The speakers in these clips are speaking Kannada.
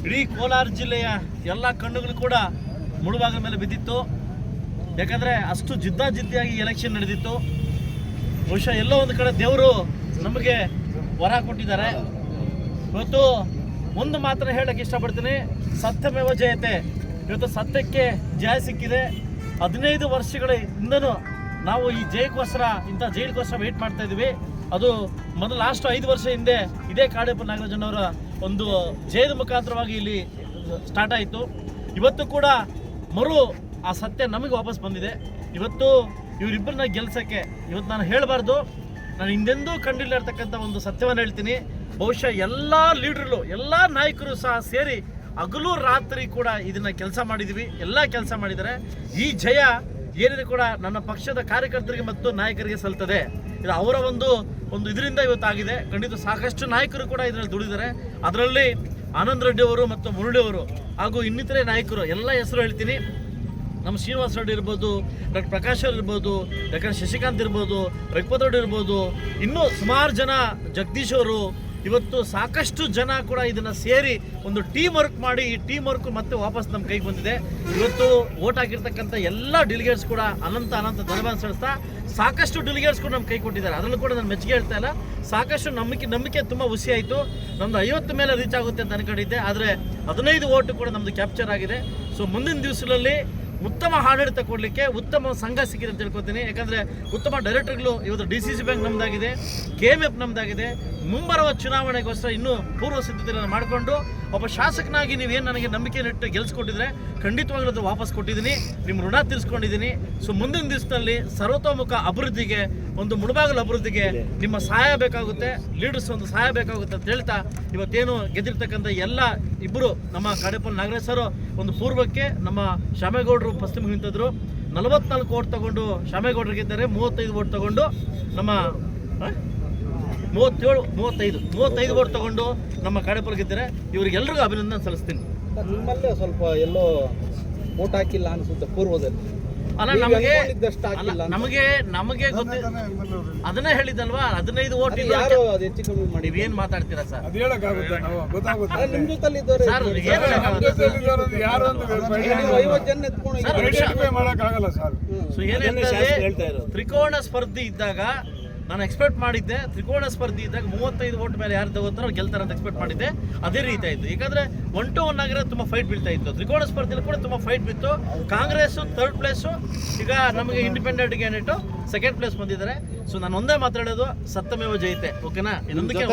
ಇಡೀ ಕೋಲಾರ ಜಿಲ್ಲೆಯ ಎಲ್ಲ ಕಣ್ಣುಗಳು ಕೂಡ ಮುಳುಬಾಗಿಲ ಮೇಲೆ ಬಿದ್ದಿತ್ತು. ಯಾಕಂದರೆ ಅಷ್ಟು ಜಿದ್ದಾಜಿದ್ದಿಯಾಗಿ ಎಲೆಕ್ಷನ್ ನಡೆದಿತ್ತು. ಬಹುಶಃ ಎಲ್ಲೋ ಒಂದು ಕಡೆ ದೇವರು ನಮಗೆ ವರ ಕೊಟ್ಟಿದ್ದಾರೆ. ಇವತ್ತು ಒಂದು ಮಾತ್ರ ಹೇಳಕ್ಕೆ ಇಷ್ಟಪಡ್ತೀನಿ, ಸತ್ಯಮೇವ ಜಯತೆ. ಇವತ್ತು ಸತ್ಯಕ್ಕೆ ಜಯ ಸಿಕ್ಕಿದೆ. 15 ವರ್ಷಗಳ ಹಿಂದನೂ ನಾವು ಈ ಜಯಕ್ಕೋಸ್ಕರ, ಇಂಥ ಜೈಲಿಗೋಸ್ಕರ ವೆಯ್ಟ್ ಮಾಡ್ತಾ ಇದ್ವಿ. ಅದು ಮೊದಲು ಲಾಸ್ಟ್ 5 ವರ್ಷ ಹಿಂದೆ ಇದೇ ಕಾಡೇಪ ನಾಗರಾಜನವರ ಒಂದು ಜಯದ ಮುಖಾಂತರವಾಗಿ ಇಲ್ಲಿ ಸ್ಟಾರ್ಟ್ ಆಯಿತು. ಇವತ್ತು ಕೂಡ ಆ ಸತ್ಯ ನಮಗೆ ವಾಪಸ್ ಬಂದಿದೆ. ಇವತ್ತು ಇವರಿಬ್ಬರನ್ನ ಗೆಲ್ಸೋಕ್ಕೆ ಇವತ್ತು ನಾನು ಹೇಳಬಾರ್ದು, ನಾನು ಹಿಂದೆಂದೂ ಕಂಡಿಲ್ಲ ಇರ್ತಕ್ಕಂಥ ಒಂದು ಸತ್ಯವನ್ನು ಹೇಳ್ತೀನಿ. ಬಹುಶಃ ಎಲ್ಲ ಲೀಡ್ರು, ಎಲ್ಲ ನಾಯಕರು ಸಹ ಸೇರಿ ಹಗಲು ರಾತ್ರಿ ಕೂಡ ಇದನ್ನು ಕೆಲಸ ಮಾಡಿದ್ವಿ, ಎಲ್ಲ ಕೆಲಸ ಮಾಡಿದ್ದಾರೆ. ಈ ಜಯ ಏನಿದೆ ಕೂಡ ನನ್ನ ಪಕ್ಷದ ಕಾರ್ಯಕರ್ತರಿಗೆ ಮತ್ತು ನಾಯಕರಿಗೆ ಸಲ್ತದೆ. ಇದು ಅವರ ಒಂದು ಇದರಿಂದ ಇವತ್ತಾಗಿದೆ. ಖಂಡಿತ ಸಾಕಷ್ಟು ನಾಯಕರು ಕೂಡ ಇದರಲ್ಲಿ ದುಡಿದ್ದಾರೆ. ಅದರಲ್ಲಿ ಆನಂದ್ ರೆಡ್ಡಿ ಅವರು ಮತ್ತು ಮುರಳಿ ಅವರು ಹಾಗೂ ಇನ್ನಿತರೆ ನಾಯಕರು ಎಲ್ಲ ಹೆಸರು ಹೇಳ್ತೀನಿ. ನಮ್ಮ ಶ್ರೀನಿವಾಸ ರೆಡ್ಡಿ ಇರ್ಬೋದು, ಡಾಕ್ಟರ್ ಪ್ರಕಾಶ್ ಇರ್ಬೋದು, ಡಾಕ್ಟರ್ ಶಶಿಕಾಂತ್ ಇರ್ಬೋದು, ರಘುಪತ್ ಇರ್ಬೋದು, ಇನ್ನೂ ಸುಮಾರು ಜನ, ಜಗದೀಶ್ ಅವರು, ಇವತ್ತು ಸಾಕಷ್ಟು ಜನ ಕೂಡ ಇದನ್ನು ಸೇರಿ ಒಂದು ಟೀಮ್ ವರ್ಕ್ ಮಾಡಿ ಈ ಟೀಮ್ ವರ್ಕ್ ಮತ್ತೆ ವಾಪಸ್ ನಮ್ಮ ಕೈಗೆ ಬಂದಿದೆ. ಇವತ್ತು ವೋಟ್ ಹಾಕಿರ್ತಕ್ಕಂಥ ಎಲ್ಲ ಡೆಲಿಗೇಟ್ಸ್ ಕೂಡ ಅನಂತ ಧನ್ಯವಾದ ಸಲ್ಲಿಸ್ತಾ ಸಾಕಷ್ಟು ಡೆಲಿಗೇಟ್ಸ್ ಕೂಡ ನಮ್ಮ ಕೈ ಕೊಟ್ಟಿದ್ದಾರೆ. ಅದರಲ್ಲೂ ಕೂಡ ನಾನು ಮೆಚ್ಚುಗೆ ಹೇಳ್ತಾ ಇಲ್ಲ. ಸಾಕಷ್ಟು ನಂಬಿಕೆ ತುಂಬ ಹುಸಿ ಆಯಿತು. ನಮ್ಮದು 50 ಮೇಲೆ ರೀಚ್ ಆಗುತ್ತೆ ಅಂತ ಅನ್ಕೊಂಡಿದ್ದೆ, ಆದರೆ 15 ವೋಟ್ ಕೂಡ ನಮ್ಮದು ಕ್ಯಾಪ್ಚರ್ ಆಗಿದೆ. ಸೊ ಮುಂದಿನ ದಿವಸಗಳಲ್ಲಿ ಉತ್ತಮ ಆಡಳಿತ ಕೊಡಲಿಕ್ಕೆ ಉತ್ತಮ ಸಂಘ ಸಿಕ್ಕಿದೆ ಅಂತ ತಿಳ್ಕೊತೀನಿ. ಯಾಕಂದರೆ ಉತ್ತಮ ಡೈರೆಕ್ಟರ್ಗಳು ಇವತ್ತು DCC ಬ್ಯಾಂಕ್ ನಮ್ಮದಾಗಿದೆ, KMF ನಮ್ಮದಾಗಿದೆ. ಮುಂಬರುವ ಚುನಾವಣೆಗೋಸ್ಕರ ಇನ್ನೂ ಪೂರ್ವ ಸಿದ್ಧತೆಯನ್ನು ಮಾಡಿಕೊಂಡು ಒಬ್ಬ ಶಾಸಕನಾಗಿ ನೀವೇನು ನನಗೆ ನಂಬಿಕೆ ನೆಟ್ಟು ಗೆಲ್ಸ್ಕೊಟ್ಟಿದ್ರೆ ಖಂಡಿತವಾಗ್ಲೂ ಅದು ವಾಪಸ್ ಕೊಟ್ಟಿದ್ದೀನಿ, ನಿಮ್ಮ ಋಣ ತೀರಿಸ್ಕೊಂಡಿದ್ದೀನಿ. ಸೊ ಮುಂದಿನ ದಿವಸದಲ್ಲಿ ಸರ್ವತೋಮುಖ ಅಭಿವೃದ್ಧಿಗೆ, ಒಂದು ಮುಳುಬಾಗಿಲು ಅಭಿವೃದ್ಧಿಗೆ ನಿಮ್ಮ ಸಹಾಯ ಬೇಕಾಗುತ್ತೆ, ಲೀಡರ್ಸ್ ಒಂದು ಸಹಾಯ ಬೇಕಾಗುತ್ತೆ ಅಂತ ಹೇಳ್ತಾ ಇವತ್ತೇನು ಗೆದ್ದಿರ್ತಕ್ಕಂಥ ಎಲ್ಲ ಇಬ್ಬರು ನಮ್ಮ ಕಾಡೇಪಲ್ಲಿ ನಾಗರಾಜ್ ಒಂದು ಪೂರ್ವಕ್ಕೆ ನಮ್ಮ ಶ್ಯಾಮೇಗೌಡರು ಪಶ್ಚಿಮ ನಿಂತಿದ್ರು. 44 ವೋಟ್ ತಗೊಂಡು ಶ್ಯಾಮೇಗೌಡರು ಗೆದ್ದರೆ, 35 ವೋಟ್ ತಗೊಂಡು ನಮ್ಮ 35 ವೋಟ್ ತಗೊಂಡು ನಮ್ಮ ಕಾಡೇಪಲ್ಲಿ ಗೆದ್ದರೆ. ಇವರಿಗೆಲ್ಲರಿಗೂ ಅಭಿನಂದನೆ ಸಲ್ಲಿಸ್ತೀನಿ. ನಿಮ್ಮಲ್ಲೇ ಸ್ವಲ್ಪ ಎಲ್ಲೋ ವೋಟ್ ಹಾಕಿಲ್ಲ ಅನಿಸುತ್ತೆ ಪೂರ್ವದಲ್ಲಿ. ಅಲ್ಲ, ನಮಗೆ ಅದನ್ನೇ ಹೇಳಿದಲ್ವಾ, 15 ವೋಟ್ ಹೆಚ್ಚು ಕಮ್ಮಿ ಮಾಡಿ ನೀವೇನ್ ಮಾತಾಡ್ತೀರಾ ಸರ್? ನಿಮ್ ಜೊತೆಲಿ ತ್ರಿಕೋಣ ಸ್ಪರ್ಧಿ ಇದ್ದಾಗ ನಾನು ಎಕ್ಸ್ಪೆಕ್ಟ್ ಮಾಡಿದ್ದೆ, ತ್ರಿಕೋಣ ಸ್ಪರ್ಧಿ ಇದ್ದಾಗ 35 ವೋಟ್ ಮೇಲೆ ಯಾರು ತಗೋತಾರೋ ಅವ್ರು ಗೆಲ್ತಾರೆ ಅಂತ ಎಕ್ಸ್ಪೆಕ್ಟ್ ಮಾಡಿದ್ದೆ. ಅದೇ ರೀತಿ ಆಯಿತು. ಯಾಕಂದರೆ 1 to 1 ಆಗಿರೋ ತುಂಬ ಫೈಟ್ ಬೀಳ್ತಾ ಇತ್ತು. ತ್ರಿಕೋಣ ಸ್ಪರ್ಧೆಯಲ್ಲಿ ಕೂಡ ತುಂಬ ಫೈಟ್ ಬಿತ್ತು. ಕಾಂಗ್ರೆಸ್ಸು 3rd ಪ್ಲೇಸು, ಈಗ ನಮಗೆ ಇಂಡಿಪೆಂಡೆಂಟ್ ಕ್ಯಾಂಡಿಡೇಟು 2nd ಪ್ಲೇಸ್ ಬಂದಿದ್ದಾರೆ. ಸೊ ನಾನು ಒಂದೇ ಮಾತಾಡೋದು, ಸತ್ಯಮೇವ ಜಯತೆ. ಓಕೆನಾ? ಇನ್ನೊಂದಕ್ಕೆ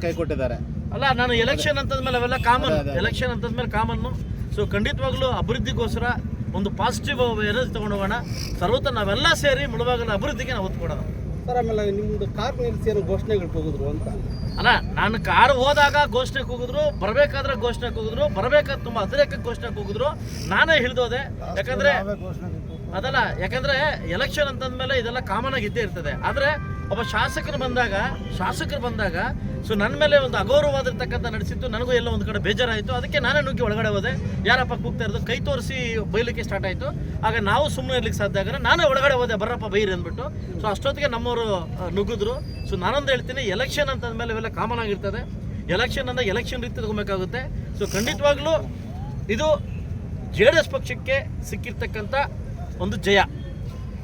ಕೈ ಕೊಟ್ಟಿದ್ದಾರೆ. ಅಲ್ಲ, ನಾನು ಎಲೆಕ್ಷನ್ ಅಂತಂದ್ಮೇಲೆ ಅವೆಲ್ಲ ಕಾಮನ್, ಎಲೆಕ್ಷನ್ ಅಂತಂದ್ಮೇಲೆ ಕಾಮನ್ನು. ಸೊ ಖಂಡಿತವಾಗ್ಲೂ ಅಭಿವೃದ್ಧಿಗೋಸ್ಕರ ಒಂದು ಪಾಸಿಟಿವ್ ಎನರ್ಜಿ ತೊಗೊಂಡೋಗೋಣ. ಸರ್ವತ ನಾವೆಲ್ಲ ಸೇರಿ ಮುಳುಬಾಗಿಲ ಅಭಿವೃದ್ಧಿಗೆ ನಾವು ಒತ್ತು ಕೊಡೋಣ. ಆಮೇಲೆ ನಿಮ್ದು ಕಾರ್ ನಿಲ್ಲಿಸಿ ಘೋಷಣೆಗಳು ಹೋಗಿದ್ರು ಅಂತ. ಅಲ್ಲ, ನಾನು ಕಾರ್ ಹೋದಾಗ ಘೋಷಣೆಗೆ ಹೋಗಿದ್ರು, ಬರಬೇಕಾದ್ರೆ ಘೋಷಣೆಗೆ ಹೋಗಿದ್ರು, ಬರಬೇಕಾದ್ರೆ ತುಂಬ ಅತಿರೇಕ ಘೋಷಣೆಗೆ ಹೋಗಿದ್ರು. ನಾನೇ ಹಿಡಿದೋದೆ. ಯಾಕಂದ್ರೆ ಎಲೆಕ್ಷನ್ ಅಂತಂದ್ಮೇಲೆ ಇದೆಲ್ಲ ಕಾಮನ್ ಆಗಿ ಇದ್ದೇ ಇರ್ತದೆ. ಆದರೆ ಒಬ್ಬ ಶಾಸಕರು ಬಂದಾಗ ಸೊ ನನ್ನ ಮೇಲೆ ಒಂದು ಅಗೌರವವಾಗಿರ್ತಕ್ಕಂಥ ನಡೆಸಿತ್ತು. ನನಗೂ ಎಲ್ಲ ಒಂದು ಕಡೆ ಬೇಜಾರಾಯಿತು. ಅದಕ್ಕೆ ನಾನೇ ನುಗ್ಗಿ ಒಳಗಡೆ ಹೋದೆ. ಯಾರಪ್ಪ ಕೂಗ್ತಾ ಇರೋದು, ಕೈ ತೋರಿಸಿ ಬೈಲಿಕ್ಕೆ ಸ್ಟಾರ್ಟ್ ಆಯಿತು. ಆಗ ನಾವು ಸುಮ್ಮನೆ ಇರ್ಲಿಕ್ಕೆ ಸಾಧ್ಯ ಆಗಲ್ಲ. ನಾನೇ ಒಳಗಡೆ ಹೋದೆ, ಬರ್ರಪ್ಪ ಬೈರಿ ಅಂದ್ಬಿಟ್ಟು. ಸೊ ಅಷ್ಟೊತ್ತಿಗೆ ನಮ್ಮವರು ನುಗ್ಗಿದ್ರು. ಸೊ ನಾನೊಂದು ಹೇಳ್ತೀನಿ, ಎಲೆಕ್ಷನ್ ಅಂತಂದ್ಮೇಲೆ ಇವೆಲ್ಲ ಕಾಮನ್ ಆಗಿರ್ತದೆ. ಎಲೆಕ್ಷನ್ ರೀತಿ ತಗೋಬೇಕಾಗುತ್ತೆ. ಸೊ ಖಂಡಿತವಾಗ್ಲೂ ಇದು JDS ಪಕ್ಷಕ್ಕೆ ಸಿಕ್ಕಿರ್ತಕ್ಕಂಥ ಒಂದು ಜಯ.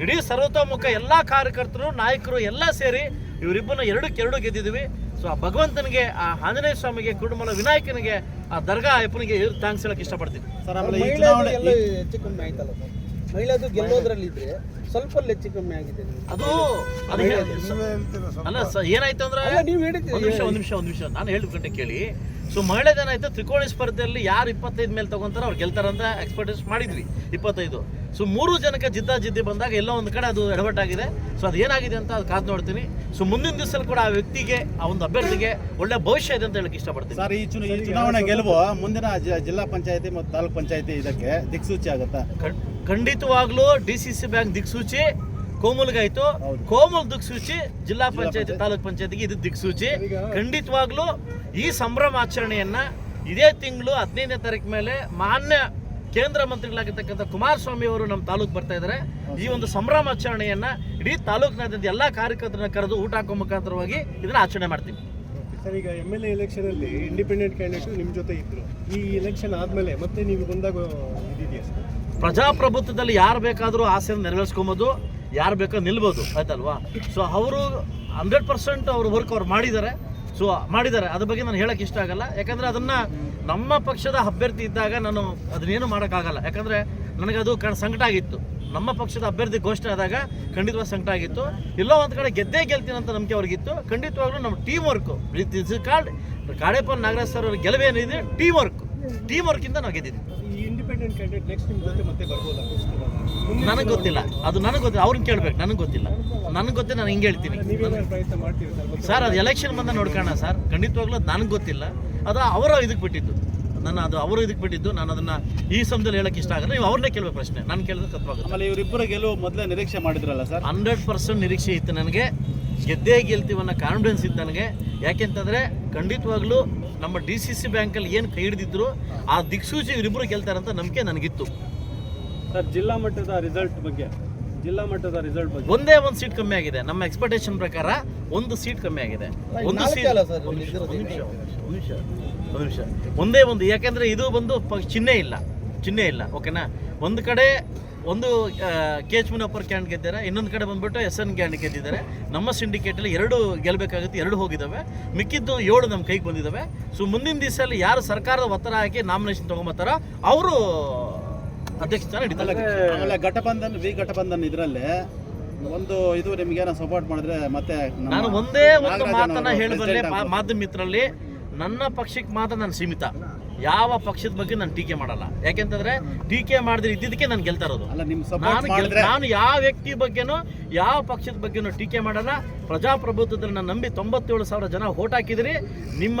ಇಡೀ ಸರ್ವತೋಮುಖ ಎಲ್ಲ ಕಾರ್ಯಕರ್ತರು, ನಾಯಕರು ಎಲ್ಲ ಸೇರಿ ಇವರಿಬ್ಬರನ್ನ 2-2 ಗೆದ್ದಿದ್ದೀವಿ. ಸೊ ಆ ಭಗವಂತನಿಗೆ, ಆ ಆಂಜನೇಯ ಸ್ವಾಮಿಗೆ, ಕುರುಮಲ ವಿನಾಯಕನಿಗೆ, ಆ ದರ್ಗಾ ಅಯ್ಯಪ್ಪನಿಗೆ ಥ್ಯಾಂಕ್ಸ್ ಹೇಳಕ್ಕೆ ಇಷ್ಟಪಡ್ತೀನಿ. ಸರ್, ಆಮೇಲೆ ಹೆಚ್ಚು ಕಮ್ಮಿ ಆಯ್ತಲ್ಲ ಸರ್, ಮಹಿಳೆದು ಗೆಲ್ಲೋದ್ರಲ್ಲಿ ಇದ್ರೆ ಸ್ವಲ್ಪ ಹೆಚ್ಚು ಕಮ್ಮಿ ಆಗಿದೆ. ಅದು ಅಲ್ಲ ಸರ್, ಏನಾಯ್ತು ಅಂದ್ರೆ ಒಂದು ನಿಮಿಷ ನಾನು ಹೇಳಿದ ಗಂಟೆ ಕೇಳಿ. ಸೊ ಮಹಿಳೆದೇನಾಯ್ತು, ತ್ರಿಕೋಣ ಸ್ಪರ್ಧೆಯಲ್ಲಿ ಯಾರು 25 ಮೇಲೆ ತಗೊಂತಾರೋ ಅವ್ರು ಗೆಲ್ತಾರಂತ ಎಕ್ಸ್ಪೆಕ್ಟೇಷನ್ ಮಾಡಿದ್ವಿ. 25. ಸೊ 3 ಜನಕ್ಕೆ ಜಿದ್ದಿ ಬಂದಾಗ ಎಲ್ಲ ಒಂದು ಕಡೆ ಅದು ಎಡವಟ್ಟಾಗಿದೆ. ಸೊ ಅದು ಏನಾಗಿದೆ ಅಂತ ಅದು ಕಾದು ನೋಡ್ತೀನಿ. ಸೊ ಮುಂದಿನ ದಿವಸದಲ್ಲಿ ಕೂಡ ಆ ವ್ಯಕ್ತಿಗೆ, ಆ ಒಂದು ಅಭ್ಯರ್ಥಿಗೆ ಒಳ್ಳೆ ಭವಿಷ್ಯ ಇದೆ ಅಂತ ಹೇಳಕ್ಕೆ ಇಷ್ಟಪಡ್ತೀನಿ. ಸರ್, ಈ ಚುನಾವಣೆ ಗೆಲುವು ಮುಂದಿನ ಜಿಲ್ಲಾ ಪಂಚಾಯತಿ ಮತ್ತು ತಾಲೂಕ್ ಪಂಚಾಯತಿ ಇದಕ್ಕೆ ದಿಕ್ಸೂಚಿ ಆಗುತ್ತಾ? ಖಂಡಿತವಾಗ್ಲೂ DCC ಬ್ಯಾಂಕ್ ದಿಕ್ಸೂಚಿ ಕೋಮಲ್ಗಾಯ್ತು. ಕೋಮಲ್ ದಿಕ್ಸೂಚಿ ಜಿಲ್ಲಾ ಪಂಚಾಯತಿ, ತಾಲೂಕ್ ಪಂಚಾಯತಿಗೆ ಇದು ದಿಕ್ಸೂಚಿ. ಖಂಡಿತವಾಗ್ಲೂ ಈ ಸಂಭ್ರಮಾಚರಣೆಯನ್ನ ಇದೇ ತಿಂಗಳು 15ನೇ ತಾರೀಕು ಮೇಲೆ ಮಾನ್ಯ ಕೇಂದ್ರ ಮಂತ್ರಿಗಳಾಗಿರ್ತಕ್ಕಂಥ ಕುಮಾರಸ್ವಾಮಿ ಅವರು ನಮ್ಮ ತಾಲೂಕು ಬರ್ತಾ ಇದ್ದಾರೆ. ಈ ಒಂದು ಸಂಭ್ರಮಾಚರಣೆಯನ್ನ ಇಡೀ ತಾಲೂಕಿನಾದ್ಯಂತ ಎಲ್ಲ ಕಾರ್ಯಕರ್ತರನ್ನ ಕರೆದು ಊಟ ಹಾಕೋ ಮುಖಾಂತರವಾಗಿ ಇದನ್ನ ಆಚರಣೆ ಮಾಡ್ತೀವಿ. ಸರ್, ಈಗ MLA ಎಲೆಕ್ಷನಲ್ಲಿ ಇಂಡಿಪೆಂಡೆಂಟ್ ಕ್ಯಾಂಡಿಡೇಟ್ ನಿಮ್ಮ ಜೊತೆ ಇದ್ರು. ಈ ಎಲೆಕ್ಷನ್ ಆದಮೇಲೆ ಮತ್ತೆ ನೀವು ಬಂದಾಗ ಇದಿದೆಯಾ ಸರ್? ಪ್ರಜಾಪ್ರಭುತ್ವದಲ್ಲಿ ಯಾರು ಬೇಕಾದರೂ ಆಸೆಯನ್ನು ನೆರವೇರಿಸ್ಕೊಬೋದು, ಯಾರು ಬೇಕಾದ್ರೂ ನಿಲ್ಬೋದು, ಆಯ್ತಲ್ವಾ? ಸೊ ಅವರು 100% ಅವ್ರ ವರ್ಕ್ ಅವ್ರು ಮಾಡಿದ್ದಾರೆ. ಅದ್ರ ಬಗ್ಗೆ ನಾನು ಹೇಳಕ್ಕೆ ಇಷ್ಟ ಆಗಲ್ಲ. ಯಾಕಂದರೆ ಅದನ್ನು ನಮ್ಮ ಪಕ್ಷದ ಅಭ್ಯರ್ಥಿ ಇದ್ದಾಗ ನಾನು ಅದನ್ನೇನು ಮಾಡೋಕ್ಕಾಗಲ್ಲ. ಯಾಕಂದರೆ ನನಗೆ ಅದು ಸಂಕಟ ಆಗಿತ್ತು. ನಮ್ಮ ಪಕ್ಷದ ಅಭ್ಯರ್ಥಿ ಘೋಷಣೆ ಆದಾಗ ಖಂಡಿತವಾಗಿ ಸಂಕಟ ಆಗಿತ್ತು. ಎಲ್ಲೋ ಒಂದು ಕಡೆ ಗೆದ್ದೇ ಗೆಲ್ತೀನಿ ಅಂತ ನಂಬಿಕೆ ಅವ್ರಿಗಿತ್ತು. ಖಂಡಿತವಾಗ್ಲೂ ನಮ್ಮ ಟೀಮ್ ವರ್ಕು ಕಾಡೇಪನ್ ನಾಗರಾಜ್ ಸರ್ ಅವ್ರ ಗೆಲುವೇನಿದೆ ಟೀಮ್ ವರ್ಕಿಂದ ನಾವು ಗೆದ್ದಿದ್ದೀವಿ. ಈ ಇಂಡಿಪೆಂಡೆಂಟ್ ಕ್ಯಾಂಡಿಡೇಟ್ ನೆಕ್ಸ್ಟ್ ನಿಮ್ಮ ಜೊತೆ ಮತ್ತೆ ಬರ್ಬೋದಾ? ನನಗೆ ಗೊತ್ತಿಲ್ಲ, ಅವ್ರನ್ನ ಕೇಳಬೇಕು. ನನಗೆ ಗೊತ್ತಿಲ್ಲ, ನಾನು ಹಿಂಗೆ ಹೇಳ್ತೀನಿ. ನೀವೇನಾದ್ರು ಪ್ರಯತ್ನ ಮಾಡ್ತೀರಿ ಸರ್? ಅದು ಎಲೆಕ್ಷನ್ ಬಂದ ನೋಡ್ಕೋಣ ಸರ್. ಖಂಡಿತವಾಗ್ಲೂ ಅದು ನನಗೆ ಗೊತ್ತಿಲ್ಲ. ಅದು ಅವರ ಇದಕ್ಕೆ ಬಿಟ್ಟಿದ್ದು, ಅವರು ಇದಕ್ಕೆ ಬಿಟ್ಟಿದ್ದು. ನಾನು ಅದನ್ನು ಈ ಸಮಯದಲ್ಲಿ ಹೇಳಕ್ಕೆ ಇಷ್ಟ ಆಗಲ್ಲ. ನೀವು ಅವ್ರನ್ನೇ ಕೇಳಬೇಕು ಪ್ರಶ್ನೆ, ನಾನು ಕೇಳಿದ್ರೆ ತಪ್ಪಾಗುತ್ತೆ. ಆಮೇಲೆ ಇವರಿಬ್ಬರ ಗೆಲುವು ಮೊದಲೇ ನಿರೀಕ್ಷೆ ಮಾಡಿದ್ರಲ್ಲ ಸರ್? 100% ನಿರೀಕ್ಷೆ ಇತ್ತು ನನಗೆ. ಗೆದ್ದೇ ಗೆಲ್ತೀವನ್ನ ಕಾನ್ಫಿಡೆನ್ಸ್ ಇತ್ತು ನನಗೆ. ಯಾಕೆಂತಂದರೆ ಖಂಡಿತವಾಗ್ಲೂ ನಮ್ಮ DCC ಬ್ಯಾಂಕಲ್ಲಿ ಏನು ಕೈ ಹಿಡಿದಿದ್ರು ಆ ದಿಕ್ಸೂಚಿ ಇವರಿಬ್ಬರು ಗೆಲ್ತಾರಂತ ನಂಬಿಕೆ ನನಗಿತ್ತು. ಸರ್, ಜಿಲ್ಲಾ ಮಟ್ಟದ ರಿಸಲ್ಟ್ ಬಗ್ಗೆ ಒಂದೇ ಒಂದು ಸೀಟ್ ಕಮ್ಮಿ ಆಗಿದೆ. ನಮ್ಮ ಎಕ್ಸ್ಪೆಕ್ಟೇಷನ್ ಪ್ರಕಾರ ಒಂದು ಸೀಟ್ ಕಮ್ಮಿ ಆಗಿದೆ. ಒಂದು ಸೀಟ್, ಒಂದು ನಿಮಿಷ, ಒಂದೇ ಒಂದು. ಯಾಕೆಂದರೆ ಇದು ಬಂದು ಚಿಹ್ನೆ ಇಲ್ಲ, ಓಕೆನಾ? ಒಂದು ಕಡೆ ಒಂದು KH ಮುನಿಯಪ್ಪರ್ ಕ್ಯಾಂಡ್ ಗೆದ್ದಿದ್ದಾರೆ, ಇನ್ನೊಂದು ಕಡೆ ಬಂದ್ಬಿಟ್ಟು SN ಕ್ಯಾಂಡ್ ಗೆದ್ದಿದ್ದಾರೆ. ನಮ್ಮ ಸಿಂಡಿಕೇಟಲ್ಲಿ 2 ಗೆಲ್ಲಬೇಕಾಗುತ್ತೆ, 2 ಹೋಗಿದ್ದಾವೆ. ಮಿಕ್ಕಿದ್ದು 7 ನಮ್ಮ ಕೈಗೆ ಬಂದಿದ್ದಾವೆ. ಸೊ ಮುಂದಿನ ದಿವಸದಲ್ಲಿ ಯಾರು ಸರ್ಕಾರದ ಒತ್ತಡ ಹಾಕಿ ನಾಮಿನೇಷನ್ ತೊಗೊಂಬತ್ತಾರೋ ಅವರು ಅಧ್ಯಕ್ಷ ಸ್ಥಾನ ಹಿಡಿತಾರೆ. ಆಮೇಲೆ ಘಟಬಂಧನ್ ಇದರಲ್ಲಿ ಒಂದು ಇದು ನಿಮ್ಗೇನೋ ಸಪೋರ್ಟ್ ಮಾಡಿದ್ರೆ ಮತ್ತೆ ನಾನು ಒಂದೇ ಒಂದು ಮಾತನ್ನ ಹೇಳಬಲ್ಲೆ ಮಾಧ್ಯಮ ಮಿತ್ರರಲ್ಲಿ, ನನ್ನ ಪಕ್ಷಕ್ಕೆ ಮಾತ್ರ ನಾನು ಸೀಮಿತ. ಯಾವ ಪಕ್ಷದ ಬಗ್ಗೆ ನಾನು ಟೀಕೆ ಮಾಡಲ್ಲ. ಯಾಕೆಂತಂದ್ರೆ ಟೀಕೆ ಮಾಡಿದ್ರೆ ಇದ್ದಿದ್ದಕ್ಕೆ ನಾನು ಗೆಲ್ತಾ ಇರೋದು. ನಾನು ಯಾವ ವ್ಯಕ್ತಿ ಬಗ್ಗೆನೂ ಯಾವ ಪಕ್ಷದ ಬಗ್ಗೆನೂ ಟೀಕೆ ಮಾಡಲ್ಲ. ಪ್ರಜಾಪ್ರಭುತ್ವದಲ್ಲಿ ನಾನು ನಂಬಿ 97,000 ಜನ ವೋಟ್ ಹಾಕಿದ್ರಿ. ನಿಮ್ಮ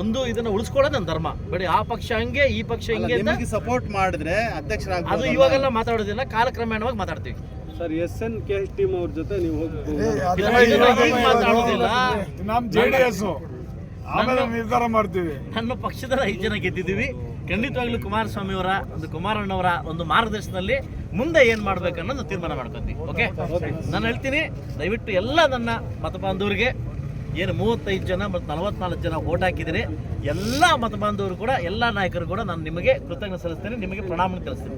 ಒಂದು ಇದನ್ನ ಉಳಿಸ್ಕೊಳ್ಳೋದು ನನ್ನ ಧರ್ಮ. ಬೇಡಿ ಆ ಪಕ್ಷ ಹಂಗೆ ಈ ಪಕ್ಷ ಹಿಂಗೆ ಅಂತ ಸಪೋರ್ಟ್ ಮಾಡಿದ್ರೆ ಅಧ್ಯಕ್ಷರಾಗ ಅದು ಇವಾಗೆಲ್ಲ ಮಾತಾಡೋದಿಲ್ಲ, ಕಾಲಕ್ರಮೇಣವಾಗಿ ಮಾತಾಡ್ತೀವಿ. ಸರ್, SN KH ಟೀಮ್ ಅವ್ರ ಜೊತೆ ನೀವು ಮಾತಾಡೋದಿಲ್ಲ. ನಿರ್ಧಾರ ಮಾಡ್ತೀವಿ. ನನ್ನ ಪಕ್ಷದ 5 ಜನ ಗೆದ್ದಿದ್ದೀವಿ. ಖಂಡಿತವಾಗ್ಲೂ ಕುಮಾರಣ್ಣವರ ಒಂದು ಮಾರ್ಗದರ್ಶನದಲ್ಲಿ ಮುಂದೆ ಏನು ಮಾಡ್ಬೇಕು ಅನ್ನೋದು ತೀರ್ಮಾನ ಮಾಡ್ಕೊತೀವಿ. ಓಕೆ, ನಾನು ಹೇಳ್ತೀನಿ, ದಯವಿಟ್ಟು ಎಲ್ಲ ನನ್ನ ಮತಬಾಂಧವರಿಗೆ ಏನು 35 ಜನ ಮತ್ತು 44 ಜನ ವೋಟ್ ಹಾಕಿದರೆ ಎಲ್ಲ ಮತಬಾಂಧವರು ಕೂಡ, ಎಲ್ಲ ನಾಯಕರು ಕೂಡ ನಾನು ನಿಮಗೆ ಕೃತಜ್ಞತೆ ಸಲ್ಲಿಸ್ತೇನೆ, ನಿಮಗೆ ಪ್ರಣಾಮ ತಿಳಿಸ್ತೇನೆ.